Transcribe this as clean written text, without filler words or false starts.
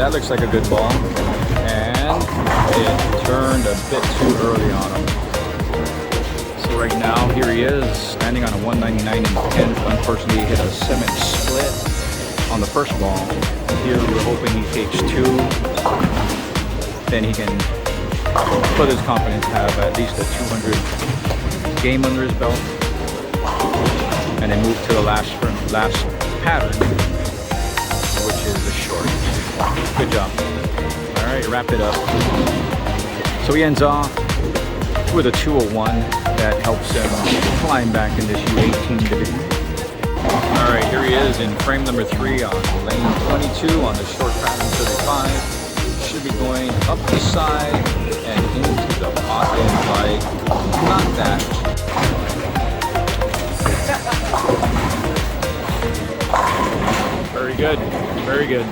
that looks like a good ball. And it turned a bit too early on him. So right now, here he is, standing on a 199 and 10th. Unfortunately, he hit a 7-inch split on the first ball. Here we're hoping he takes 2. Then he can, with his confidence, have at least a 200 game under his belt. And then move to the last pattern, which is the short. Good job. All right, wrap it up. So he ends off with a 201 that helps him climb back in this U18 Division. All right, here he is in frame number 3 on lane 22 on the short pattern 35. Should be going up the side and into the pocket like not that. Very good, very good.